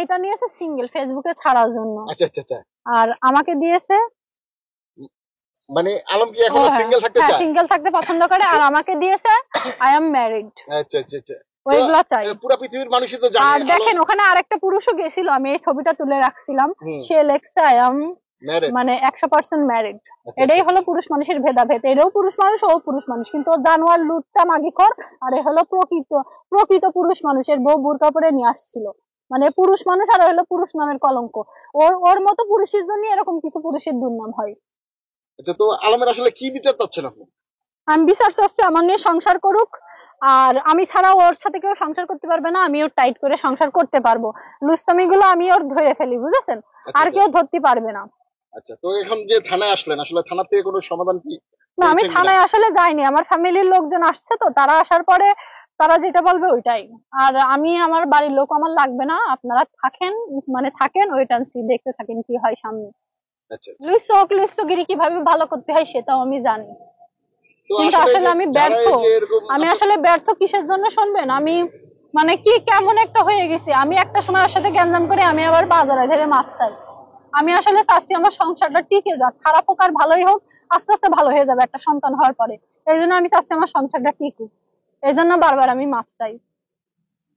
সেটা নিয়েছে সিঙ্গেল, ফেসবুকে ছাড়ার জন্য। আচ্ছা আচ্ছা আচ্ছা। আর আমাকে দিয়েছে, মানে আলম কি এখন সিঙ্গেল থাকতে চায়? সিঙ্গেল থাকতে পছন্দ করে। আর আমাকে দিয়েছে আই এম ম্যারিড। আচ্ছা আচ্ছা আচ্ছা। ওইগুলা চাই। পুরো পৃথিবীর মানুষই তো জানে। আর দেখেন ওখানে আরেকটা পুরুষও গেছিল, আমি এই ছবিটা তুলে রাখছিলাম, সে লেখছে আই এম মানে 100% ম্যারিড। এটাই হলো পুরুষ মানুষের ভেদাভেদ। এটাও পুরুষ মানুষ, ও পুরুষ মানুষ, কিন্তু ও জানোয়ার, লুচ্চা, মাগিখোর। আর এ হলো প্রকৃত পুরুষ মানুষের বউ বুরকা পরে নিয়ে আসছিল। মানে পুরুষ মানুষ, আর হলো পুরুষ নামের কলঙ্ক। ওর মতো পুরুষের জন্য এরকম কিছু পুরুষের দুর্নাম হয়। আচ্ছা, তো আলমের আসলে কি বিচার চাচ্ছেন আপনি? আমি বিচার চাচ্ছি আমার নিয়ে সংসার করুক, আর আমি ছাড়া ওর সাথে কেউ সংসার করতে পারবে না, আমি ওর টাইট করে সংসার করতে পারবো। লুচ্চামি গুলো আমি ওর ধরে ফেলি, বুঝেছেন? আর কেউ ধরতে পারবে না। আচ্ছা, তো এখন যে থানায় আসলেন, আসলে থানা থেকে কোনো সমাধান কি? না, আমি থানায় আসলে যাইনি, আমার ফ্যামিলির লোকজন আসছে, তো তারা আসার পরে তারা যেটা বলবে ওইটাই। আর আমি, আমার বাড়ির লোক আমার লাগবে না, আপনারা থাকেন ওয়েট অ্যান্ড সি, দেখতে থাকেন কি হয় সামনে। লুইসগিরি কিভাবে ভালো করতে হয় সেটাও আমি জানি, কিন্তু আসলে আমি আসলে ব্যর্থ কিসের জন্য শুনবেন? আমি মানে কি কেমন একটা হয়ে গেছি, আমি একটা সময় ওর সাথে গ্যাঞ্জাম করে আমি আবার বাজারে ধরে মাপ চাই। আমি আসলে চাচ্ছি আমার সংসারটা টিকে যাক, খারাপ হোক আর ভালোই হোক, আস্তে আস্তে ভালো হয়ে যাবে একটা সন্তান হওয়ার পরে। এই জন্য আমি চাচ্ছি আমার সংসারটা টিকুক, এই জন্য বারবার আমি মাপ চাই।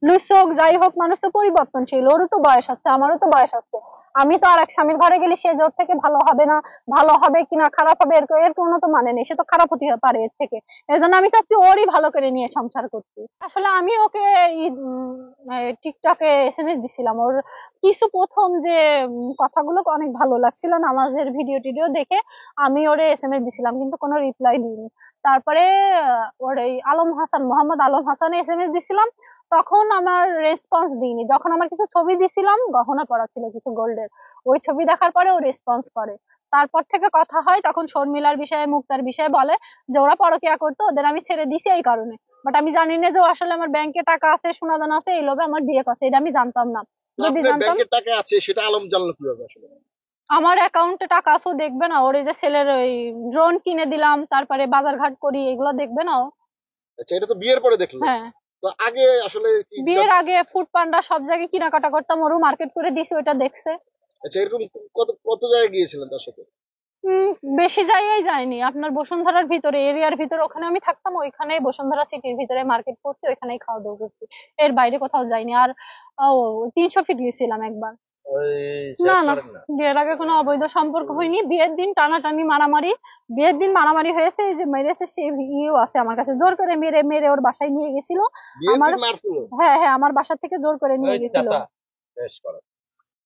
লুইস হোক যাই হোক, মানুষ তো পরিবর্তনশীল, ওরও তো বয়স আছে, আমারও তো বয়স আছে। আমি তো আর এক স্বামীর ঘরে গেলে সে ওর থেকে ভালো হবে না, ভালো হবে কিনা খারাপ হবে এর কোনো তো মানে নেই, সে তো খারাপ হতে পারে এর থেকে। এই জন্য আমি চাচ্ছি ওরই ভালো করে নিয়ে সংসার করতে। আসলে আমি ওকে টিকটকে SMS দিছিলাম, ওর কিছু প্রথম যে কথাগুলো অনেক ভালো লাগছিল, নামাজের ভিডিও টিডিও দেখে আমি ওরে SMS দিছিলাম, কিন্তু কোনো রিপ্লাই দিইনি। তারপরে ওর এই মোহাম্মদ আলম হাসানে SMS দিছিলাম, তখন আমার রেসপন্স দিইনি। যখন আমার কিছু ছবি দিছিলাম, গহনা পরা ছিল কিছু গোল্ডের, ওই ছবি দেখার পরে ও রেসপন্স করে। তারপর থেকে কথা হয়, তখন শর্মিলার বিষয়ে, মুক্তার বিষয়ে বলে যে ওরা পরকিয়া করতো, ওদের আমি ছেড়ে দিছি এই কারণে। বাট আমি জানি না যে আসলে আমার ব্যাংকে টাকা আছে, সোনাদানা আছে, এই লোভে আমার বিয়ে করছে, এটা আমি জানতাম না। যদি জানতাম, ব্যাংকে টাকা আছে সেটা আলম জানলো কিভাবে? আসলে আমার অ্যাকাউন্টে টাকা আছে, দেখবে না? ওর এই যে ছেলের ওই ড্রোন কিনে দিলাম, তারপরে বাজারঘাট করি, এগুলো দেখবে না? আচ্ছা, এটা তো বিয়ের পরে দেখলো। হ্যাঁ, তো আগে আসলে বিয়ের আগে ফুড পান্ডা সব জায়গায় কেনাকাটা করতাম, ওরও মার্কেট করে দিছি, ওইটা দেখছে। আচ্ছা, এরকম কত কত জায়গায় গিয়েছিলেন তার সাথে? বেশি জায়গায় যায়নি, আপনার বসুন্ধরার ভিতরে, এরিয়ার ভিতরে, ওখানে আমি থাকতাম, ওইখানে বসুন্ধরা সিটির ভিতরে মার্কেট করছি, ওইখানেই খাওয়া দাওয়া করছি, এর বাইরে কোথাও যাইনি। আর 300 ফিট গেছিলাম একবার। না না, বিয়ের আগে কোনো অবৈধ সম্পর্ক হয়নি। বিয়ের দিন টানাটানি মারামারি, বিয়ের দিন মারামারি হয়েছে, এই যে মেরেছে সে ভিডিও আছে আমার কাছে, জোর করে মেরে মেরে ওর বাসায় নিয়ে গেছিল আমার। হ্যাঁ হ্যাঁ, আমার বাসা থেকে জোর করে নিয়ে গেছিল।